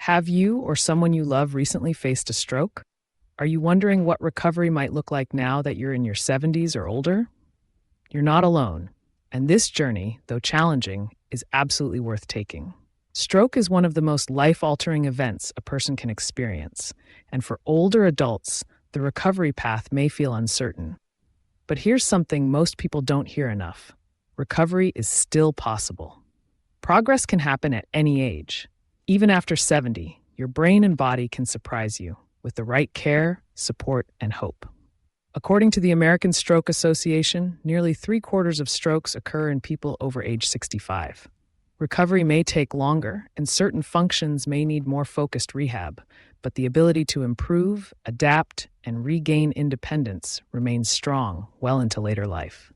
Have you or someone you love recently faced a stroke? Are you wondering what recovery might look like now that you're in your 70s or older? You're not alone, and this journey, though challenging, is absolutely worth taking. Stroke is one of the most life-altering events a person can experience, and for older adults, the recovery path may feel uncertain. But here's something most people don't hear enough. Recovery is still possible. Progress can happen at any age. Even after 70, your brain and body can surprise you with the right care, support, and hope. According to the American Stroke Association, nearly 3/4 of strokes occur in people over age 65. Recovery may take longer, and certain functions may need more focused rehab, but the ability to improve, adapt, and regain independence remains strong well into later life.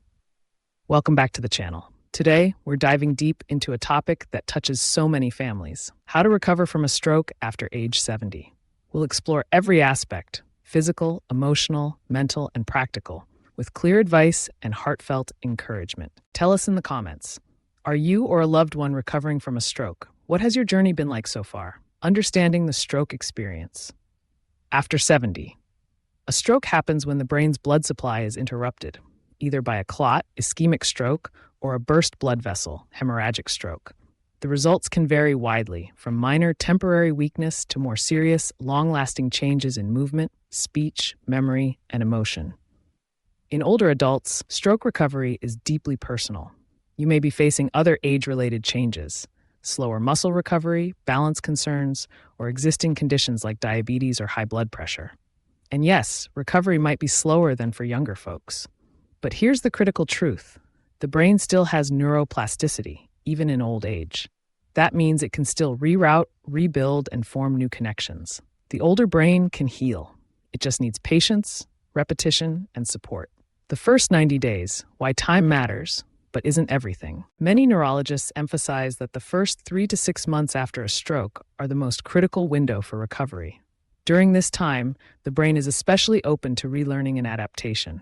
Welcome back to the channel. Today, we're diving deep into a topic that touches so many families: how to recover from a stroke after age 70. We'll explore every aspect: physical, emotional, mental, and practical, with clear advice and heartfelt encouragement. Tell us in the comments, are you or a loved one recovering from a stroke? What has your journey been like so far? Understanding the stroke experience. After 70. A stroke happens when the brain's blood supply is interrupted, either by a clot, ischemic stroke, or a burst blood vessel, hemorrhagic stroke. The results can vary widely, from minor temporary weakness to more serious, long-lasting changes in movement, speech, memory, and emotion. In older adults, stroke recovery is deeply personal. You may be facing other age-related changes: slower muscle recovery, balance concerns, or existing conditions like diabetes or high blood pressure. And yes, recovery might be slower than for younger folks. But here's the critical truth: the brain still has neuroplasticity, even in old age. That means it can still reroute, rebuild, and form new connections. The older brain can heal. It just needs patience, repetition, and support. The first 90 days, why time matters, but isn't everything. Many neurologists emphasize that the first 3 to 6 months after a stroke are the most critical window for recovery. During this time, the brain is especially open to relearning and adaptation.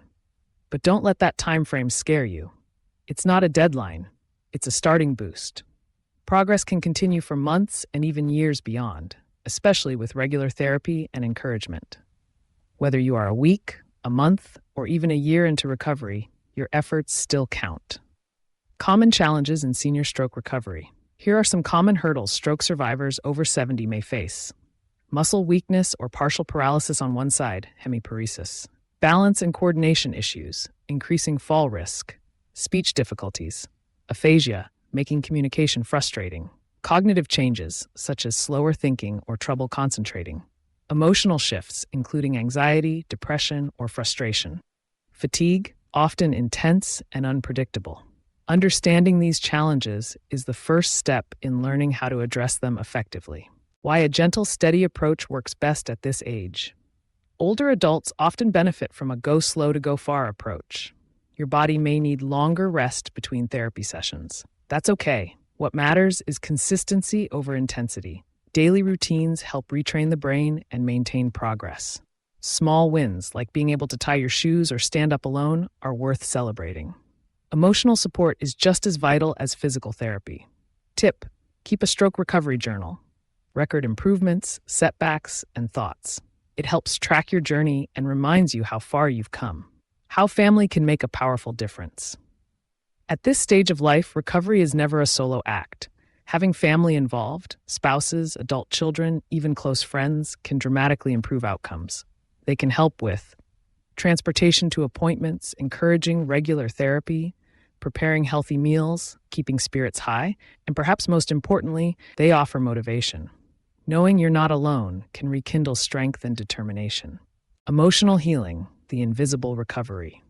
But don't let that time frame scare you. It's not a deadline, it's a starting boost. Progress can continue for months and even years beyond, especially with regular therapy and encouragement. Whether you are a week, a month, or even a year into recovery, your efforts still count. Common challenges in senior stroke recovery. Here are some common hurdles stroke survivors over 70 may face. Muscle weakness or partial paralysis on one side, hemiparesis. Balance and coordination issues, increasing fall risk. Speech difficulties, aphasia, making communication frustrating. Cognitive changes, such as slower thinking or trouble concentrating. Emotional shifts, including anxiety, depression, or frustration. Fatigue, often intense and unpredictable. Understanding these challenges is the first step in learning how to address them effectively. Why a gentle, steady approach works best at this age. Older adults often benefit from a go slow to go far approach. Your body may need longer rest between therapy sessions. That's okay. What matters is consistency over intensity. Daily routines help retrain the brain and maintain progress. Small wins, like being able to tie your shoes or stand up alone, are worth celebrating. Emotional support is just as vital as physical therapy. Tip: keep a stroke recovery journal. Record improvements, setbacks, and thoughts. It helps track your journey and reminds you how far you've come. How family can make a powerful difference. At this stage of life, recovery is never a solo act. Having family involved, spouses, adult children, even close friends, can dramatically improve outcomes. They can help with transportation to appointments, encouraging regular therapy, preparing healthy meals, keeping spirits high, and perhaps most importantly, they offer motivation. Knowing you're not alone can rekindle strength and determination. Emotional healing, the invisible recovery.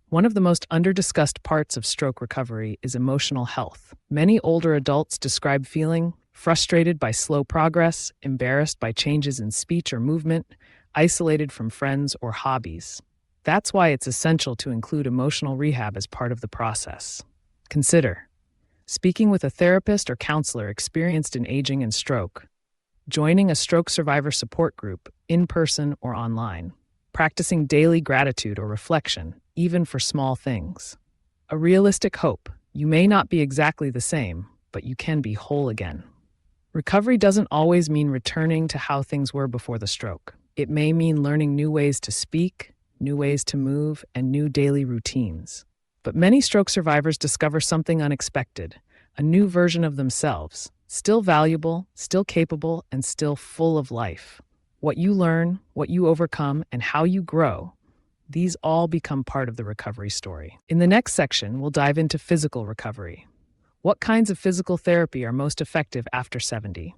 One of the most underdiscussed parts of stroke recovery is emotional health. Many older adults describe feeling frustrated by slow progress, embarrassed by changes in speech or movement, isolated from friends or hobbies. That's why it's essential to include emotional rehab as part of the process. Consider speaking with a therapist or counselor experienced in aging and stroke, joining a stroke survivor support group, in person or online, practicing daily gratitude or reflection, even for small things. A realistic hope: you may not be exactly the same, but you can be whole again. Recovery doesn't always mean returning to how things were before the stroke. It may mean learning new ways to speak, new ways to move, and new daily routines. But many stroke survivors discover something unexpected, a new version of themselves, still valuable, still capable, and still full of life. What you learn, what you overcome, and how you grow, these all become part of the recovery story. In the next section, we'll dive into physical recovery. What kinds of physical therapy are most effective after 70?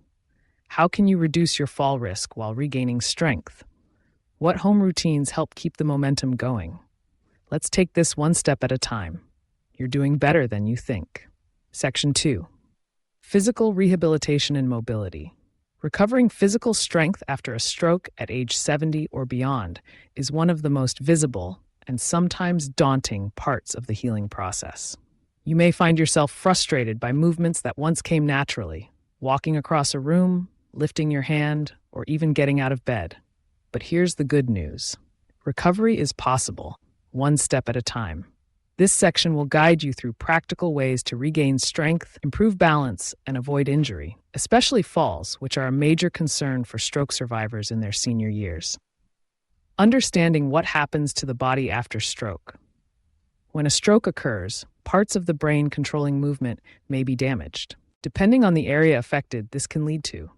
How can you reduce your fall risk while regaining strength? What home routines help keep the momentum going? Let's take this one step at a time. You're doing better than you think. Section 2. Physical rehabilitation and mobility. Recovering physical strength after a stroke at age 70 or beyond is one of the most visible and sometimes daunting parts of the healing process. You may find yourself frustrated by movements that once came naturally, walking across a room, lifting your hand, or even getting out of bed. But here's the good news. Recovery is possible, one step at a time. This section will guide you through practical ways to regain strength, improve balance, and avoid injury, especially falls, which are a major concern for stroke survivors in their senior years. Understanding what happens to the body after stroke. When a stroke occurs, parts of the brain controlling movement may be damaged. Depending on the area affected, this can lead to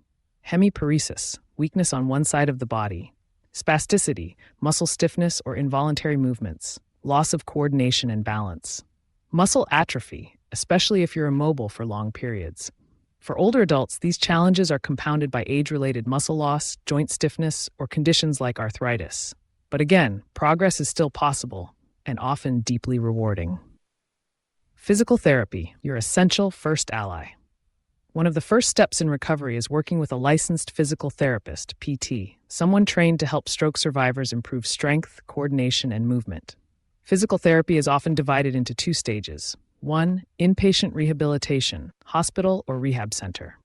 hemiparesis, weakness on one side of the body, spasticity, muscle stiffness or involuntary movements, loss of coordination and balance, muscle atrophy, especially if you're immobile for long periods. For older adults, these challenges are compounded by age-related muscle loss, joint stiffness, or conditions like arthritis. But again, progress is still possible and often deeply rewarding. Physical therapy, your essential first ally. One of the first steps in recovery is working with a licensed physical therapist, PT, someone trained to help stroke survivors improve strength, coordination, and movement. Physical therapy is often divided into two stages. 1. Inpatient rehabilitation, hospital or rehab center.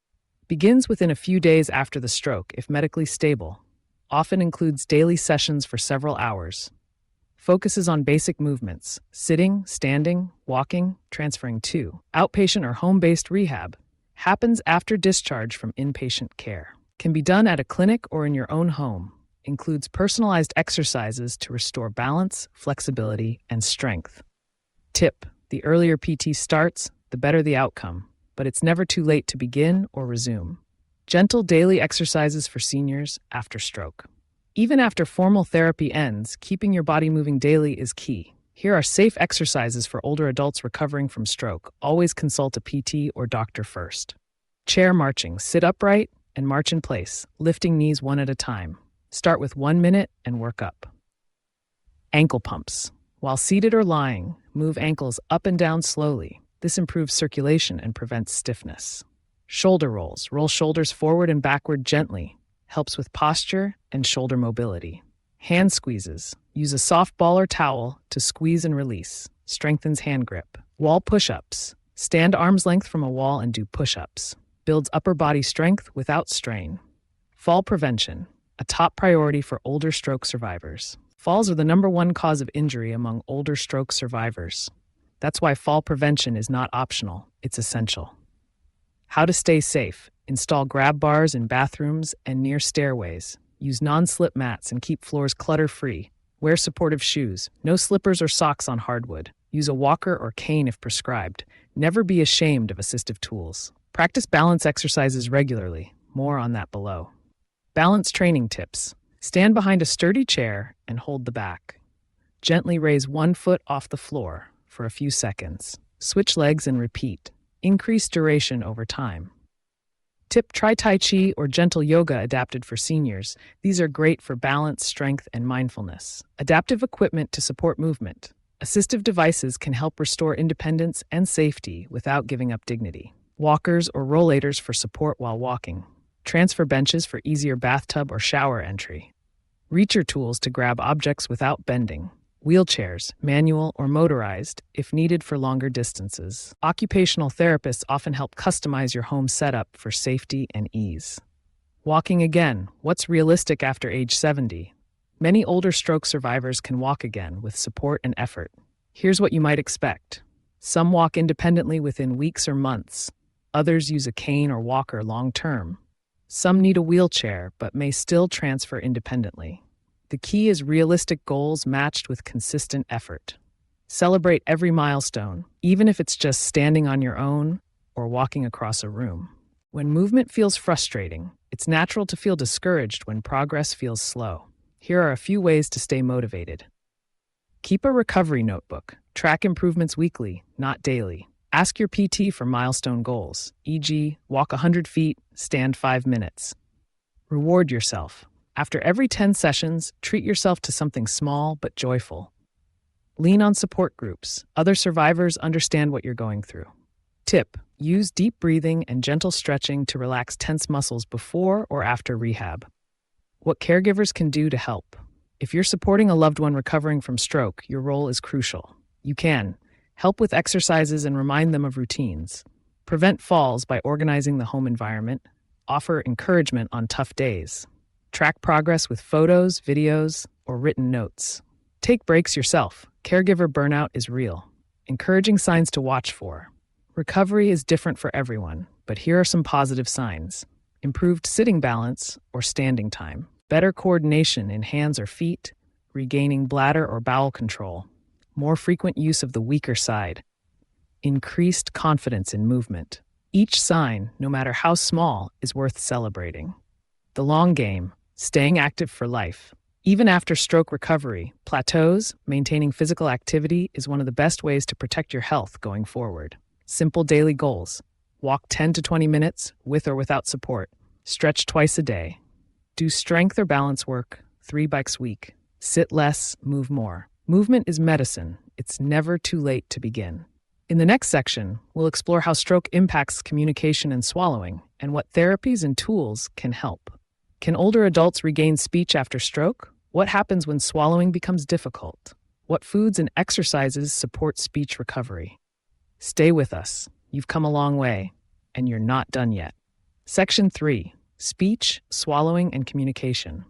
Begins within a few days after the stroke if medically stable. Often includes daily sessions for several hours. Focuses on basic movements, sitting, standing, walking, transferring to. Outpatient or home-based rehab. Happens after discharge from inpatient care. Can be done at a clinic or in your own home. Includes personalized exercises to restore balance, flexibility, and strength. Tip: the earlier PT starts, the better the outcome, but it's never too late to begin or resume. Gentle daily exercises for seniors after stroke. Even after formal therapy ends, keeping your body moving daily is key. Here are safe exercises for older adults recovering from stroke. Always consult a PT or doctor first. Chair marching. Sit upright and march in place, lifting knees one at a time. Start with 1 minute and work up. Ankle pumps. While seated or lying, move ankles up and down slowly. This improves circulation and prevents stiffness. Shoulder rolls. Roll shoulders forward and backward gently. Helps with posture and shoulder mobility. Hand squeezes. Use a soft ball or towel to squeeze and release. Strengthens hand grip. Wall push-ups. Stand arm's length from a wall and do push-ups. Builds upper body strength without strain. Fall prevention. A top priority for older stroke survivors. Falls are the #1 cause of injury among older stroke survivors. That's why fall prevention is not optional, it's essential. How to stay safe. Install grab bars in bathrooms and near stairways. Use non-slip mats and keep floors clutter-free. Wear supportive shoes. No slippers or socks on hardwood. Use a walker or cane if prescribed. Never be ashamed of assistive tools. Practice balance exercises regularly. More on that below. Balance training tips. Stand behind a sturdy chair and hold the back. Gently raise one foot off the floor for a few seconds. Switch legs and repeat. Increase duration over time. Tip: try Tai Chi or gentle yoga adapted for seniors. These are great for balance, strength, and mindfulness. Adaptive equipment to support movement. Assistive devices can help restore independence and safety without giving up dignity. Walkers or rollators for support while walking. Transfer benches for easier bathtub or shower entry. Reacher tools to grab objects without bending. Wheelchairs, manual or motorized, if needed for longer distances. Occupational therapists often help customize your home setup for safety and ease. Walking again. What's realistic after age 70? Many older stroke survivors can walk again with support and effort. Here's what you might expect. Some walk independently within weeks or months. Others use a cane or walker long term. Some need a wheelchair but may still transfer independently. The key is realistic goals matched with consistent effort. Celebrate every milestone, even if it's just standing on your own or walking across a room. When movement feels frustrating, it's natural to feel discouraged when progress feels slow. Here are a few ways to stay motivated. Keep a recovery notebook. Track improvements weekly, not daily. Ask your PT for milestone goals, e.g., walk 100 feet, stand 5 minutes. Reward yourself. After every 10 sessions, treat yourself to something small but joyful. Lean on support groups. Other survivors understand what you're going through. Tip: use deep breathing and gentle stretching to relax tense muscles before or after rehab. What caregivers can do to help. If you're supporting a loved one recovering from stroke, your role is crucial. You can help with exercises and remind them of routines. Prevent falls by organizing the home environment. Offer encouragement on tough days. Track progress with photos, videos, or written notes. Take breaks yourself. Caregiver burnout is real. Encouraging signs to watch for. Recovery is different for everyone, but here are some positive signs. Improved sitting balance or standing time. Better coordination in hands or feet. Regaining bladder or bowel control. More frequent use of the weaker side. Increased confidence in movement. Each sign, no matter how small, is worth celebrating. The long game, staying active for life. Even after stroke recovery, plateaus, maintaining physical activity is one of the best ways to protect your health going forward. Simple daily goals. Walk 10 to 20 minutes, with or without support. Stretch twice a day. Do strength or balance work, 3 bikes a week. Sit less, move more. Movement is medicine. It's never too late to begin. In the next section, we'll explore how stroke impacts communication and swallowing, and what therapies and tools can help. Can older adults regain speech after stroke? What happens when swallowing becomes difficult? What foods and exercises support speech recovery? Stay with us. You've come a long way, and you're not done yet. Section 3. Speech, swallowing, and communication.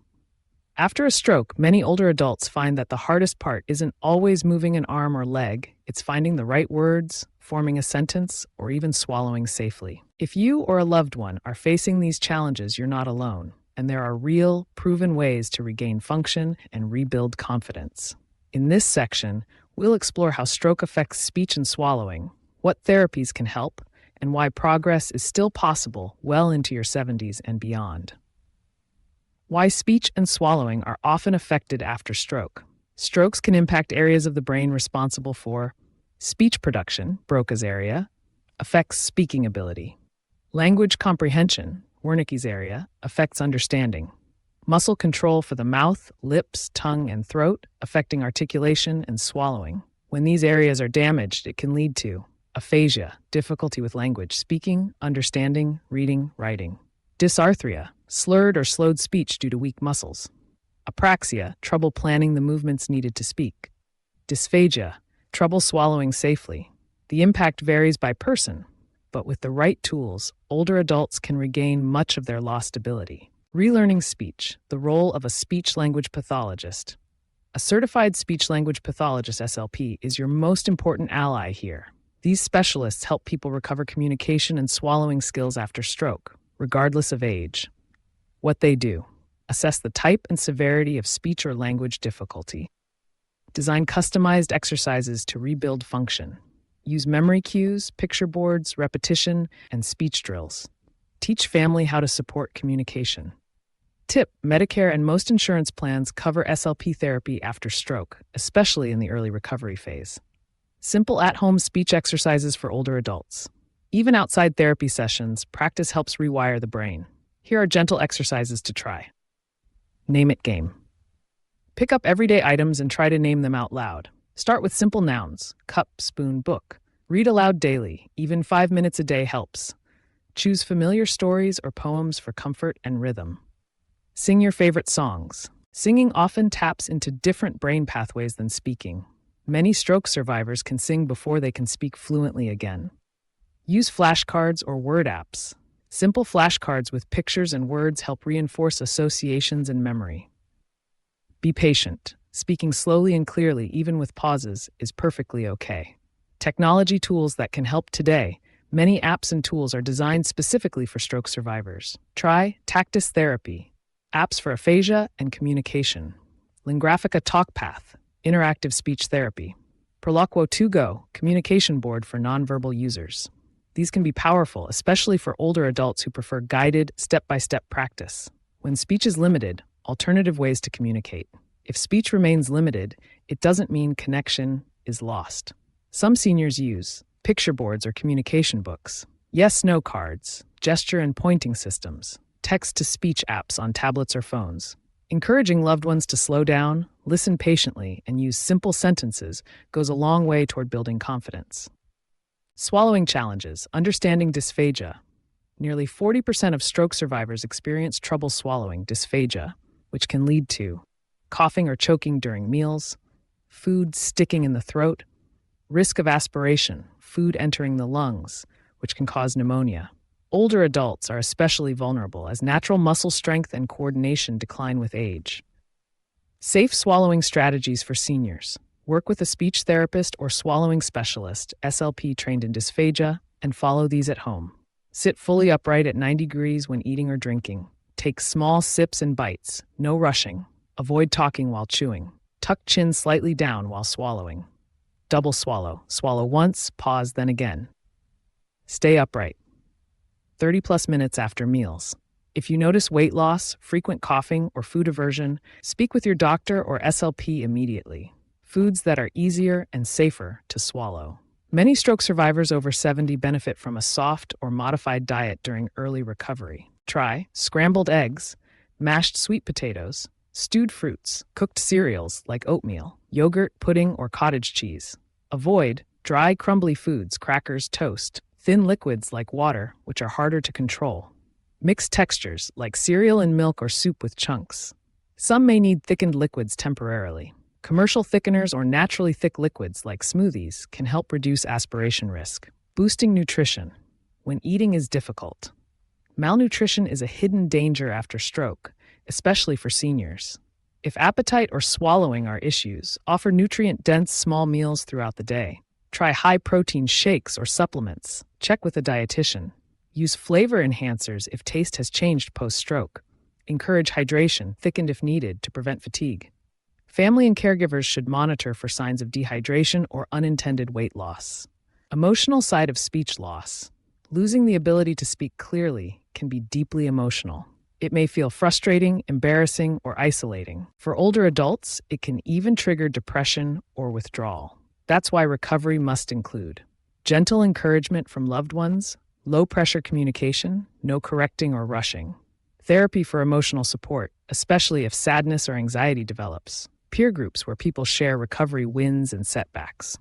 After a stroke, many older adults find that the hardest part isn't always moving an arm or leg, it's finding the right words, forming a sentence, or even swallowing safely. If you or a loved one are facing these challenges, you're not alone, and there are real, proven ways to regain function and rebuild confidence. In this section, we'll explore how stroke affects speech and swallowing, what therapies can help, and why progress is still possible well into your 70s and beyond. Why speech and swallowing are often affected after stroke. Strokes can impact areas of the brain responsible for speech production, Broca's area, affects speaking ability. Language comprehension, Wernicke's area, affects understanding. Muscle control for the mouth, lips, tongue, and throat, affecting articulation and swallowing. When these areas are damaged, it can lead to aphasia, difficulty with language, speaking, understanding, reading, writing. Dysarthria, slurred or slowed speech due to weak muscles. Apraxia, trouble planning the movements needed to speak. Dysphagia, trouble swallowing safely. The impact varies by person, but with the right tools, older adults can regain much of their lost ability. Relearning speech, the role of a speech-language pathologist. A certified speech-language pathologist, SLP, is your most important ally here. These specialists help people recover communication and swallowing skills after stroke, regardless of age. What they do: assess the type and severity of speech or language difficulty. Design customized exercises to rebuild function. Use memory cues, picture boards, repetition, and speech drills. Teach family how to support communication. Tip: Medicare and most insurance plans cover SLP therapy after stroke, especially in the early recovery phase. Simple at-home speech exercises for older adults. Even outside therapy sessions, practice helps rewire the brain. Here are gentle exercises to try. Name it game. Pick up everyday items and try to name them out loud. Start with simple nouns: cup, spoon, book. Read aloud daily. Even 5 minutes a day helps. Choose familiar stories or poems for comfort and rhythm. Sing your favorite songs. Singing often taps into different brain pathways than speaking. Many stroke survivors can sing before they can speak fluently again. Use flashcards or word apps. Simple flashcards with pictures and words help reinforce associations and memory. Be patient. Speaking slowly and clearly, even with pauses, is perfectly okay. Technology tools that can help today Many apps and tools are designed specifically for stroke survivors. Try Tactus Therapy, apps for aphasia and communication. Lingraphica TalkPath, interactive speech therapy. Proloquo 2Go, communication board for nonverbal users. These can be powerful, especially for older adults who prefer guided, step-by-step practice. When speech is limited, alternative ways to communicate. If speech remains limited, it doesn't mean connection is lost. Some seniors use picture boards or communication books, yes-no cards, gesture and pointing systems, text-to-speech apps on tablets or phones. Encouraging loved ones to slow down, listen patiently, and use simple sentences goes a long way toward building confidence. Swallowing challenges, understanding dysphagia. Nearly 40% of stroke survivors experience trouble swallowing, dysphagia, which can lead to coughing or choking during meals, food sticking in the throat, risk of aspiration, food entering the lungs, which can cause pneumonia. Older adults are especially vulnerable as natural muscle strength and coordination decline with age. Safe swallowing strategies for seniors. Work with a speech therapist or swallowing specialist, SLP trained in dysphagia, and follow these at home. Sit fully upright at 90 degrees when eating or drinking. Take small sips and bites, no rushing. Avoid talking while chewing. Tuck chin slightly down while swallowing. Double swallow. Swallow once, pause, then again. Stay upright. 30+ minutes after meals. If you notice weight loss, frequent coughing, or food aversion, speak with your doctor or SLP immediately. Foods that are easier and safer to swallow. Many stroke survivors over 70 benefit from a soft or modified diet during early recovery. Try scrambled eggs, mashed sweet potatoes, stewed fruits, cooked cereals like oatmeal, yogurt, pudding, or cottage cheese. Avoid dry, crumbly foods, crackers, toast, thin liquids like water, which are harder to control. Mixed textures like cereal and milk or soup with chunks. Some may need thickened liquids temporarily. Commercial thickeners or naturally thick liquids like smoothies can help reduce aspiration risk. Boosting nutrition when eating is difficult. Malnutrition is a hidden danger after stroke, especially for seniors. If appetite or swallowing are issues, offer nutrient-dense small meals throughout the day. Try high-protein shakes or supplements. Check with a dietitian. Use flavor enhancers if taste has changed post-stroke. Encourage hydration, thickened if needed, to prevent fatigue. Family and caregivers should monitor for signs of dehydration or unintended weight loss. Emotional side of speech loss. Losing the ability to speak clearly can be deeply emotional. It may feel frustrating, embarrassing, or isolating. For older adults, it can even trigger depression or withdrawal. That's why recovery must include gentle encouragement from loved ones, low-pressure communication, no correcting or rushing, therapy for emotional support, especially if sadness or anxiety develops, peer groups where people share recovery wins and setbacks.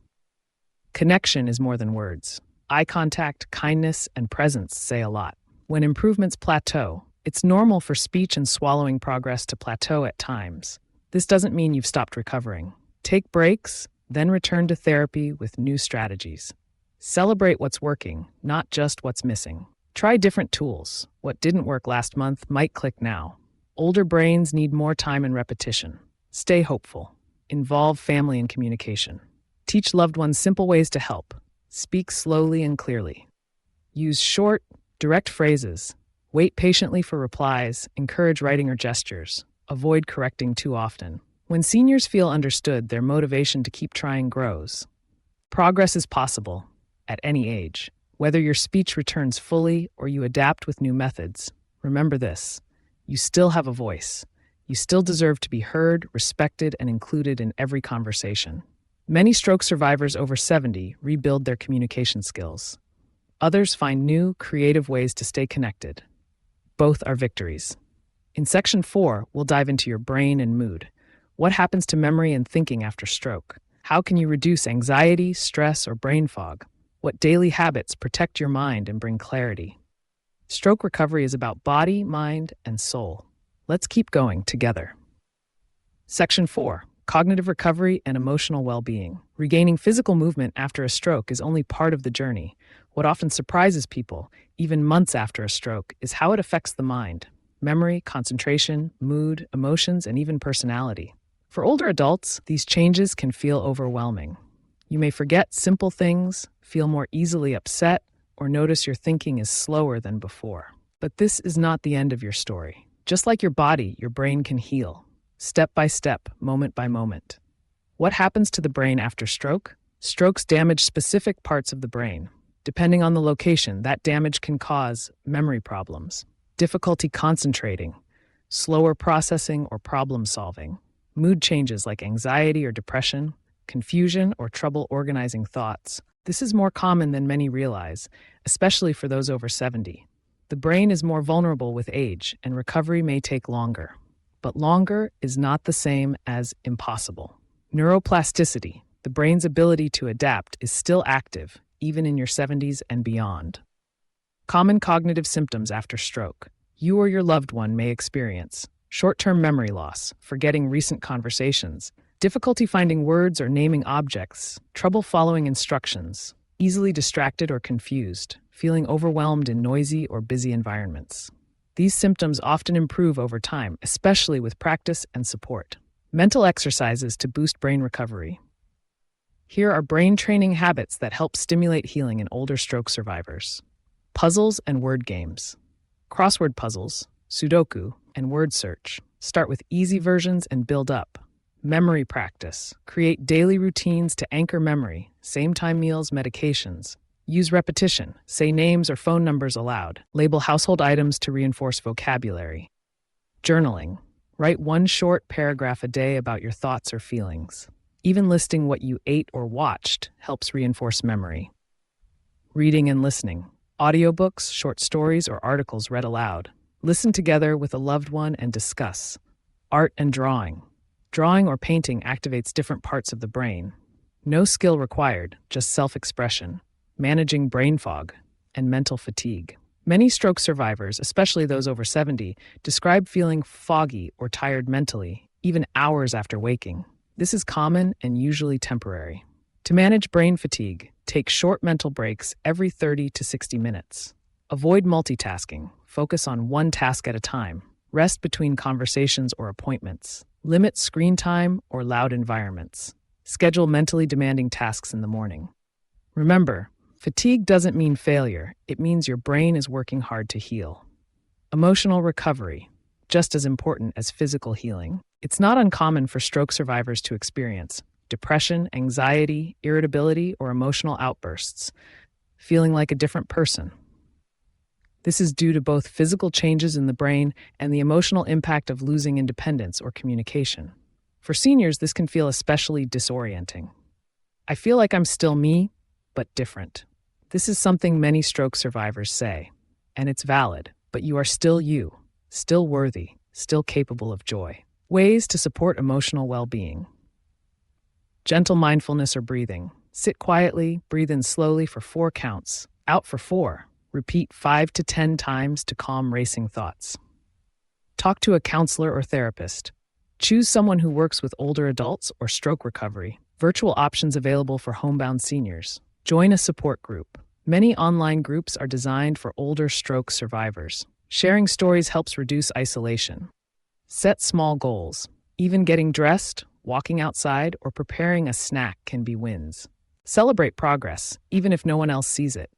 Connection is more than words. Eye contact, kindness, and presence say a lot. When improvements plateau, it's normal for speech and swallowing progress to plateau at times. This doesn't mean you've stopped recovering. Take breaks, then return to therapy with new strategies. Celebrate what's working, not just what's missing. Try different tools. What didn't work last month might click now. Older brains need more time and repetition. Stay hopeful. Involve family in communication. Teach loved ones simple ways to help. Speak slowly and clearly. Use short, direct phrases. Wait patiently for replies. Encourage writing or gestures. Avoid correcting too often. When seniors feel understood, their motivation to keep trying grows. Progress is possible at any age. Whether your speech returns fully or you adapt with new methods, remember this: you still have a voice. You still deserve to be heard, respected, and included in every conversation. Many stroke survivors over 70 rebuild their communication skills. Others find new, creative ways to stay connected. Both are victories. In Section 4, we'll dive into your brain and mood. What happens to memory and thinking after stroke? How can you reduce anxiety, stress, or brain fog? What daily habits protect your mind and bring clarity? Stroke recovery is about body, mind, and soul. Let's keep going together. Section 4. Cognitive recovery and emotional well-being. Regaining physical movement after a stroke is only part of the journey. What often surprises people, even months after a stroke, is how it affects the mind. Memory, concentration, mood, emotions, and even personality. For older adults, these changes can feel overwhelming. You may forget simple things, feel more easily upset, or notice your thinking is slower than before. But this is not the end of your story. Just like your body, your brain can heal, step by step, moment by moment. What happens to the brain after stroke? Strokes damage specific parts of the brain. Depending on the location, that damage can cause memory problems, difficulty concentrating, slower processing or problem solving, mood changes like anxiety or depression, confusion or trouble organizing thoughts. This is more common than many realize, especially for those over 70. The brain is more vulnerable with age, and recovery may take longer. But longer is not the same as impossible. Neuroplasticity, the brain's ability to adapt, is still active, even in your 70s and beyond. Common cognitive symptoms after stroke. You or your loved one may experience short-term memory loss, forgetting recent conversations, difficulty finding words or naming objects, trouble following instructions, easily distracted or confused, feeling overwhelmed in noisy or busy environments. These symptoms often improve over time, especially with practice and support. Mental exercises to boost brain recovery. Here are brain training habits that help stimulate healing in older stroke survivors. Puzzles and word games. Crossword puzzles, Sudoku, and word search. Start with easy versions and build up. Memory practice. Create daily routines to anchor memory, same-time meals, medications. Use repetition. Say names or phone numbers aloud. Label household items to reinforce vocabulary. Journaling. Write one short paragraph a day about your thoughts or feelings. Even listing what you ate or watched helps reinforce memory. Reading and listening. Audiobooks, short stories, or articles read aloud. Listen together with a loved one and discuss. Art and drawing. Drawing or painting activates different parts of the brain. No skill required, just self-expression. Managing brain fog and mental fatigue. Many stroke survivors, especially those over 70, describe feeling foggy or tired mentally, even hours after waking. This is common and usually temporary. To manage brain fatigue, take short mental breaks every 30 to 60 minutes. Avoid multitasking. Focus on one task at a time. Rest between conversations or appointments. Limit screen time or loud environments. Schedule mentally demanding tasks in the morning. Remember, fatigue doesn't mean failure. It means your brain is working hard to heal. Emotional recovery, just as important as physical healing. It's not uncommon for stroke survivors to experience depression, anxiety, irritability, or emotional outbursts, feeling like a different person. This is due to both physical changes in the brain and the emotional impact of losing independence or communication. For seniors, this can feel especially disorienting. I feel like I'm still me, but different. This is something many stroke survivors say, and it's valid, but you are still you, still worthy, still capable of joy. Ways to support emotional well-being. Gentle mindfulness or breathing. Sit quietly, breathe in slowly for 4 counts, out for 4. Repeat 5 to 10 times to calm racing thoughts. Talk to a counselor or therapist. Choose someone who works with older adults or stroke recovery. Virtual options available for homebound seniors. Join a support group. Many online groups are designed for older stroke survivors. Sharing stories helps reduce isolation. Set small goals. Even getting dressed, walking outside, or preparing a snack can be wins. Celebrate progress, even if no one else sees it.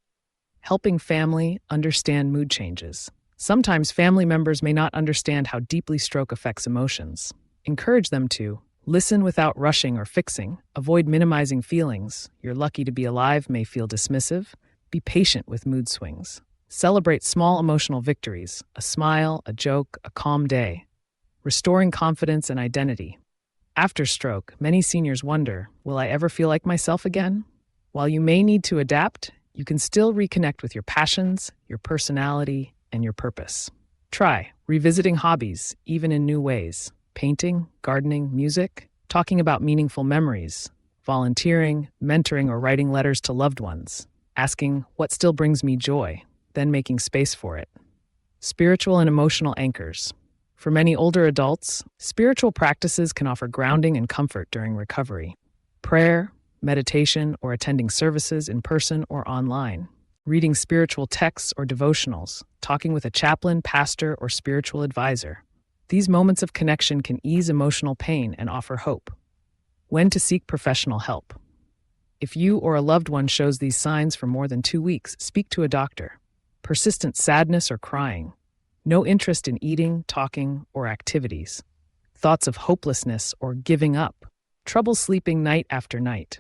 Helping family understand mood changes. Sometimes family members may not understand how deeply stroke affects emotions. Encourage them to listen without rushing or fixing. Avoid minimizing feelings. You're lucky to be alive may feel dismissive. Be patient with mood swings. Celebrate small emotional victories, a smile, a joke, a calm day. Restoring confidence and identity. After stroke, many seniors wonder, will I ever feel like myself again? While you may need to adapt, you can still reconnect with your passions, your personality, and your purpose. Try revisiting hobbies, even in new ways. Painting, gardening, music, talking about meaningful memories, volunteering, mentoring, or writing letters to loved ones. Asking, what still brings me joy? Then making space for it. Spiritual and emotional anchors. For many older adults, spiritual practices can offer grounding and comfort during recovery. Prayer, meditation, or attending services in person or online. Reading spiritual texts or devotionals, talking with a chaplain, pastor, or spiritual advisor. These moments of connection can ease emotional pain and offer hope. When to seek professional help. If you or a loved one shows these signs for more than 2 weeks, speak to a doctor. Persistent sadness or crying. No interest in eating, talking, or activities. Thoughts of hopelessness or giving up. Trouble sleeping night after night.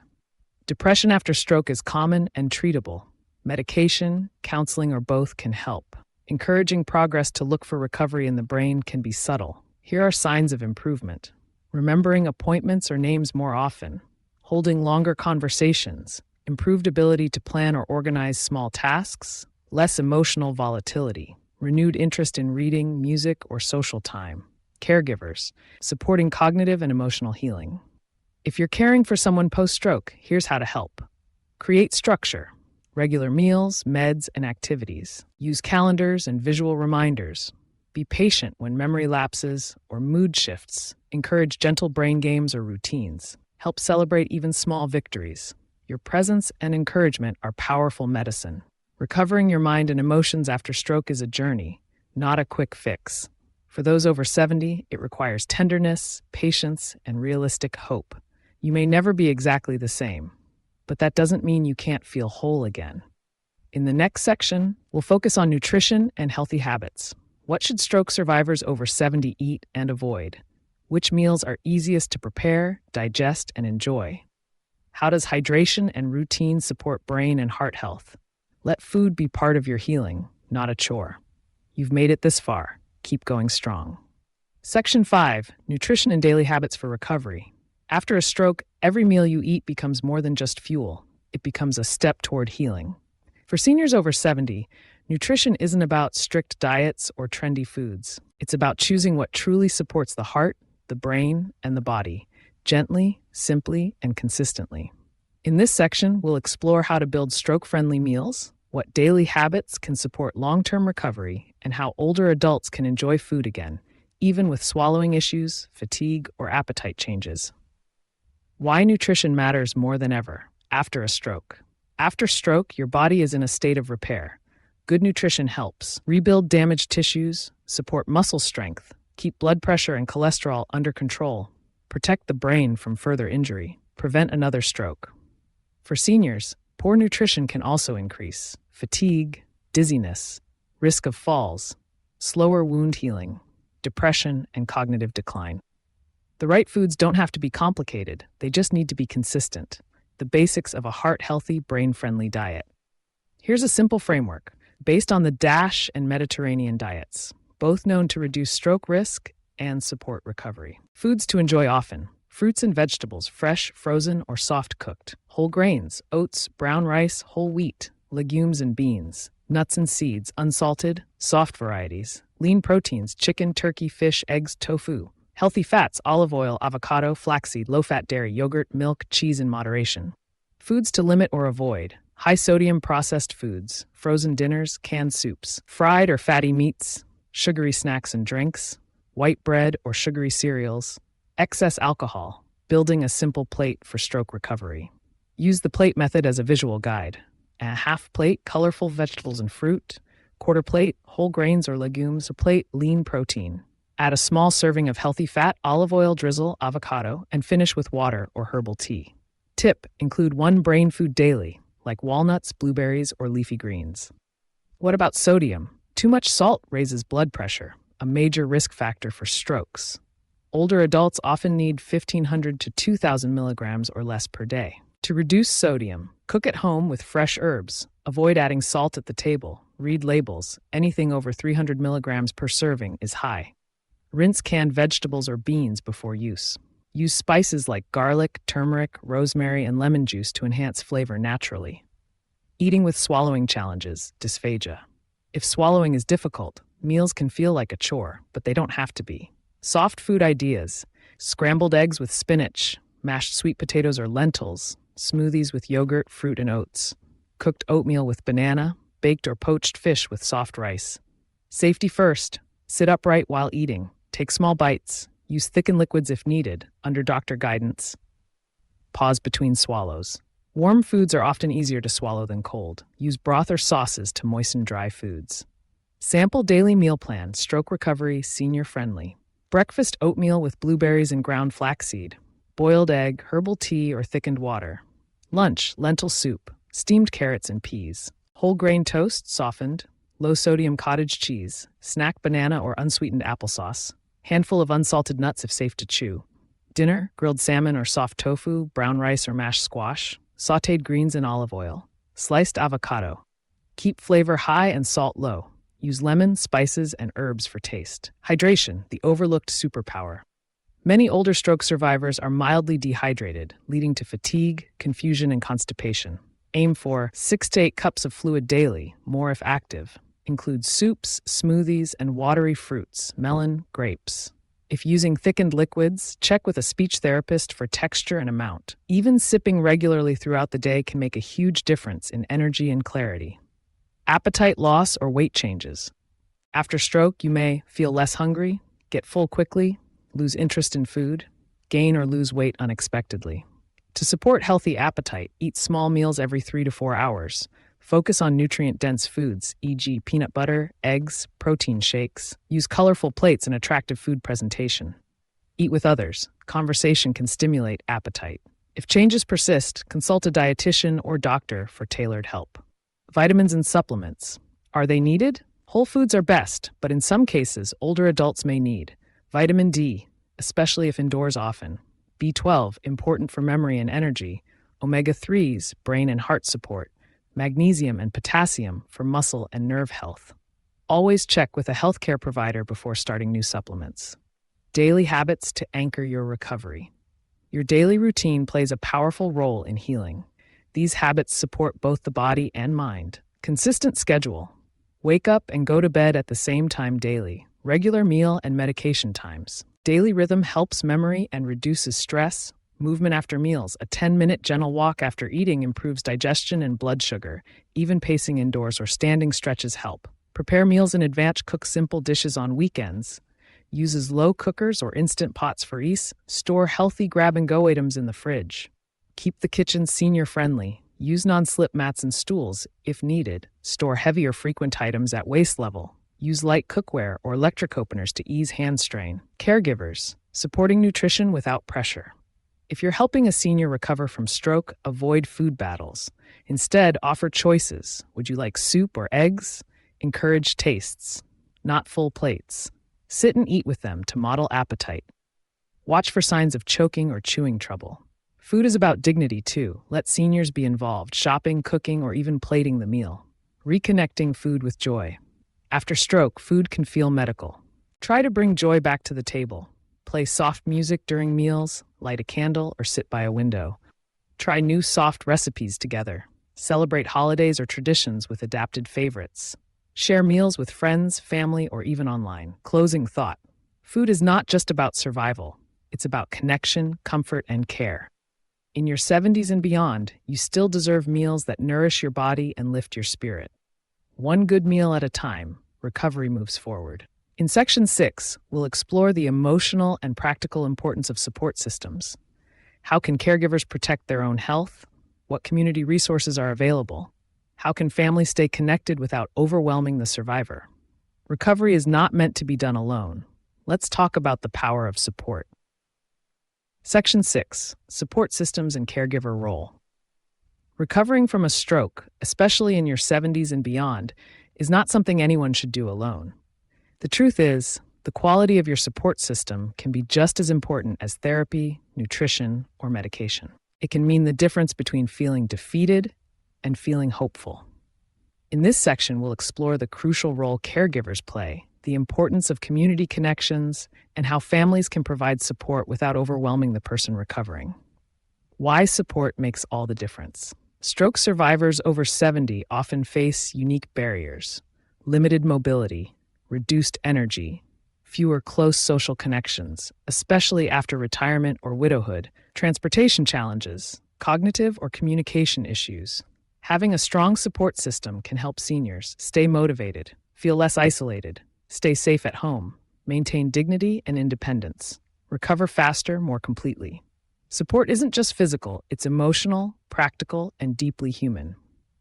Depression after stroke is common and treatable. Medication, counseling, or both can help. Encouraging progress to look for recovery in the brain can be subtle. Here are signs of improvement. Remembering appointments or names more often. Holding longer conversations. Improved ability to plan or organize small tasks. Less emotional volatility. Renewed interest in reading, music, or social time. Caregivers. Supporting cognitive and emotional healing. If you're caring for someone post-stroke, here's how to help. Create structure. Regular meals, meds, and activities. Use calendars and visual reminders. Be patient when memory lapses or mood shifts. Encourage gentle brain games or routines. Help celebrate even small victories. Your presence and encouragement are powerful medicine. Recovering your mind and emotions after stroke is a journey, not a quick fix. For those over 70, it requires tenderness, patience, and realistic hope. You may never be exactly the same, but that doesn't mean you can't feel whole again. In the next section, we'll focus on nutrition and healthy habits. What should stroke survivors over 70 eat and avoid? Which meals are easiest to prepare, digest, and enjoy? How does hydration and routine support brain and heart health? Let food be part of your healing, not a chore. You've made it this far. Keep going strong. Section 5, Nutrition and Daily Habits for Recovery. After a stroke, every meal you eat becomes more than just fuel. It becomes a step toward healing. For seniors over 70, nutrition isn't about strict diets or trendy foods. It's about choosing what truly supports the heart, the brain, and the body, gently, simply, and consistently. In this section, we'll explore how to build stroke-friendly meals, what daily habits can support long-term recovery, and how older adults can enjoy food again, even with swallowing issues, fatigue, or appetite changes. Why nutrition matters more than ever after a stroke. After stroke, your body is in a state of repair. Good nutrition helps rebuild damaged tissues, support muscle strength, keep blood pressure and cholesterol under control, protect the brain from further injury, prevent another stroke. For seniors, poor nutrition can also increase fatigue, dizziness, risk of falls, slower wound healing, depression, and cognitive decline. The right foods don't have to be complicated, they just need to be consistent. The basics of a heart-healthy, brain-friendly diet. Here's a simple framework, based on the DASH and Mediterranean diets, both known to reduce stroke risk and support recovery. Foods to enjoy often. Fruits and vegetables, fresh, frozen, or soft-cooked. Whole grains, oats, brown rice, whole wheat, legumes and beans. Nuts and seeds, unsalted, soft varieties. Lean proteins, chicken, turkey, fish, eggs, tofu. Healthy fats, olive oil, avocado, flaxseed, low-fat dairy, yogurt, milk, cheese in moderation. Foods to limit or avoid. High-sodium processed foods, frozen dinners, canned soups, fried or fatty meats, sugary snacks and drinks, white bread or sugary cereals, excess alcohol, building a simple plate for stroke recovery. Use the plate method as a visual guide. A half plate, colorful vegetables and fruit. Quarter plate, whole grains or legumes. A plate, lean protein. Add a small serving of healthy fat, olive oil drizzle, avocado, and finish with water or herbal tea. Tip, include one brain food daily, like walnuts, blueberries, or leafy greens. What about sodium? Too much salt raises blood pressure, a major risk factor for strokes. Older adults often need 1,500 to 2,000 milligrams or less per day. To reduce sodium, cook at home with fresh herbs. Avoid adding salt at the table. Read labels. Anything over 300 milligrams per serving is high. Rinse canned vegetables or beans before use. Use spices like garlic, turmeric, rosemary, and lemon juice to enhance flavor naturally. Eating with swallowing challenges, dysphagia. If swallowing is difficult, meals can feel like a chore, but they don't have to be. Soft food ideas: scrambled eggs with spinach, mashed sweet potatoes or lentils, smoothies with yogurt, fruit, and oats, cooked oatmeal with banana, baked or poached fish with soft rice. Safety first. Sit upright while eating. Take small bites. Use thickened liquids if needed, under doctor guidance. Pause between swallows. Warm foods are often easier to swallow than cold. Use broth or sauces to moisten dry foods. Sample daily meal plan, stroke recovery, senior friendly. Breakfast oatmeal with blueberries and ground flaxseed. Boiled egg, herbal tea, or thickened water. Lunch, lentil soup, steamed carrots and peas. Whole grain toast, softened. Low sodium cottage cheese. Snack banana or unsweetened applesauce. Handful of unsalted nuts if safe to chew. Dinner, grilled salmon or soft tofu, brown rice or mashed squash. Sautéed greens in olive oil. Sliced avocado. Keep flavor high and salt low. Use lemon, spices, and herbs for taste. Hydration, the overlooked superpower. Many older stroke survivors are mildly dehydrated, leading to fatigue, confusion, and constipation. Aim for 6 to 8 cups of fluid daily, more if active. Include soups, smoothies, and watery fruits, melon, grapes. If using thickened liquids, check with a speech therapist for texture and amount. Even sipping regularly throughout the day can make a huge difference in energy and clarity. Appetite loss or weight changes. After stroke, you may feel less hungry, get full quickly, lose interest in food, gain or lose weight unexpectedly. To support healthy appetite, eat small meals every 3 to 4 hours. Focus on nutrient-dense foods, e.g. peanut butter, eggs, protein shakes. Use colorful plates and attractive food presentation. Eat with others. Conversation can stimulate appetite. If changes persist, consult a dietitian or doctor for tailored help. Vitamins and supplements. Are they needed? Whole foods are best, but in some cases, older adults may need vitamin D, especially if indoors often. B12, important for memory and energy. Omega-3s, brain and heart support. Magnesium and potassium for muscle and nerve health. Always check with a healthcare provider before starting new supplements. Daily habits to anchor your recovery. Your daily routine plays a powerful role in healing. These habits support both the body and mind. Consistent schedule. Wake up and go to bed at the same time daily. Regular meal and medication times. Daily rhythm helps memory and reduces stress. Movement after meals. A 10-minute gentle walk after eating improves digestion and blood sugar. Even pacing indoors or standing stretches help. Prepare meals in advance. Cook simple dishes on weekends. Uses low cookers or instant pots for ease. Store healthy grab-and-go items in the fridge. Keep the kitchen senior-friendly. Use non-slip mats and stools if needed. Store heavy or frequent items at waist level. Use light cookware or electric openers to ease hand strain. Caregivers. Supporting nutrition without pressure. If you're helping a senior recover from stroke, avoid food battles. Instead, offer choices. Would you like soup or eggs? Encourage tastes, not full plates. Sit and eat with them to model appetite. Watch for signs of choking or chewing trouble. Food is about dignity too. Let seniors be involved, shopping, cooking, or even plating the meal. Reconnecting food with joy. After stroke, food can feel medical. Try to bring joy back to the table. Play soft music during meals, light a candle, or sit by a window. Try new soft recipes together. Celebrate holidays or traditions with adapted favorites. Share meals with friends, family, or even online. Closing thought. Food is not just about survival. It's about connection, comfort, and care. In your 70s and beyond, you still deserve meals that nourish your body and lift your spirit. One good meal at a time, recovery moves forward. In Section 6, we'll explore the emotional and practical importance of support systems. How can caregivers protect their own health? What community resources are available? How can families stay connected without overwhelming the survivor? Recovery is not meant to be done alone. Let's talk about the power of support. Section 6, Support Systems and Caregiver Role. Recovering from a stroke, especially in your 70s and beyond, is not something anyone should do alone. The truth is, the quality of your support system can be just as important as therapy, nutrition, or medication. It can mean the difference between feeling defeated and feeling hopeful. In this section, we'll explore the crucial role caregivers play, the importance of community connections, and how families can provide support without overwhelming the person recovering. Why support makes all the difference. Stroke survivors over 70 often face unique barriers: limited mobility, reduced energy, fewer close social connections, especially after retirement or widowhood, transportation challenges, cognitive or communication issues. Having a strong support system can help seniors stay motivated, feel less isolated, stay safe at home, maintain dignity and independence, recover faster, more completely. Support isn't just physical, it's emotional, practical, and deeply human.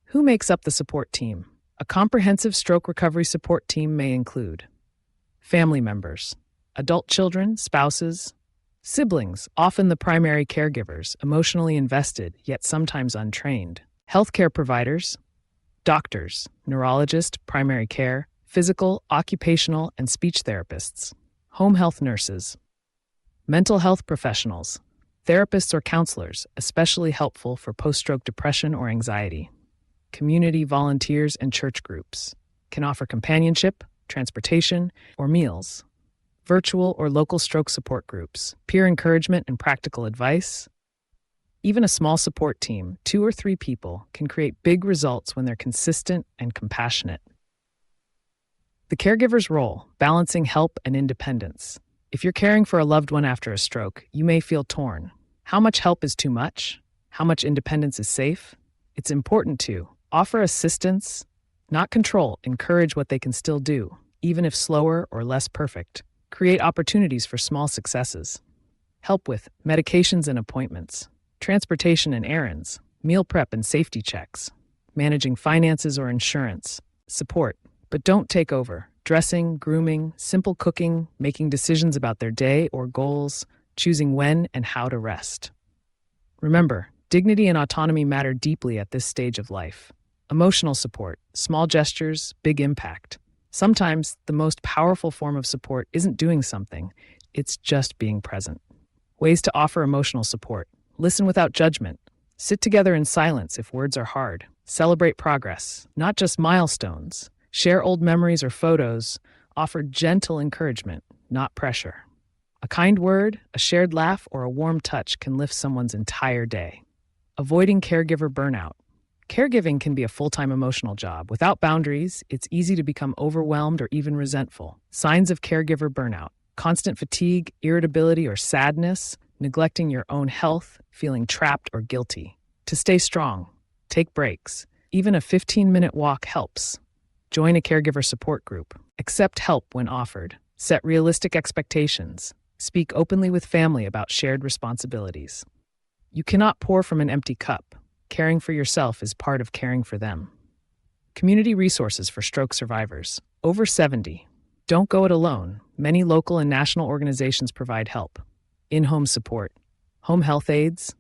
Who makes up the support team? A comprehensive stroke recovery support team may include family members, adult children, spouses, Siblings, often the primary caregivers, emotionally invested, yet sometimes untrained. Healthcare providers, doctors, neurologists, primary care, physical, occupational, and speech therapists. Home health nurses, mental health professionals, therapists or counselors, especially helpful for post-stroke depression or anxiety. Community volunteers and church groups can offer companionship, transportation, or meals. Virtual or local stroke support groups, peer encouragement and practical advice. Even a small support team, 2 or 3 people, can create big results when they're consistent and compassionate. The caregiver's role, balancing help and independence. If you're caring for a loved one after a stroke, you may feel torn. How much help is too much? How much independence is safe? It's important to offer assistance, not control, encourage what they can still do, even if slower or less perfect. Create opportunities for small successes. Help with medications and appointments, transportation and errands, meal prep and safety checks, managing finances or insurance, support, but don't take over. Dressing, grooming, simple cooking, making decisions about their day or goals, choosing when and how to rest. Remember, dignity and autonomy matter deeply at this stage of life. Emotional support, small gestures, big impact. Sometimes the most powerful form of support isn't doing something, it's just being present. Ways to offer emotional support. Listen without judgment. Sit together in silence if words are hard. Celebrate progress, not just milestones. Share old memories or photos. Offer gentle encouragement, not pressure. A kind word, a shared laugh, or a warm touch can lift someone's entire day. Avoiding caregiver burnout. Caregiving can be a full-time emotional job. Without boundaries, it's easy to become overwhelmed or even resentful. Signs of caregiver burnout: constant fatigue, irritability, or sadness, neglecting your own health, feeling trapped or guilty. To stay strong, take breaks. Even a 15-minute walk helps. Join a caregiver support group. Accept help when offered. Set realistic expectations. Speak openly with family about shared responsibilities. You cannot pour from an empty cup. Caring for yourself is part of caring for them. Community resources for stroke survivors. Over 70. Don't go it alone. Many local and national organizations provide help. In-home support, home health aides,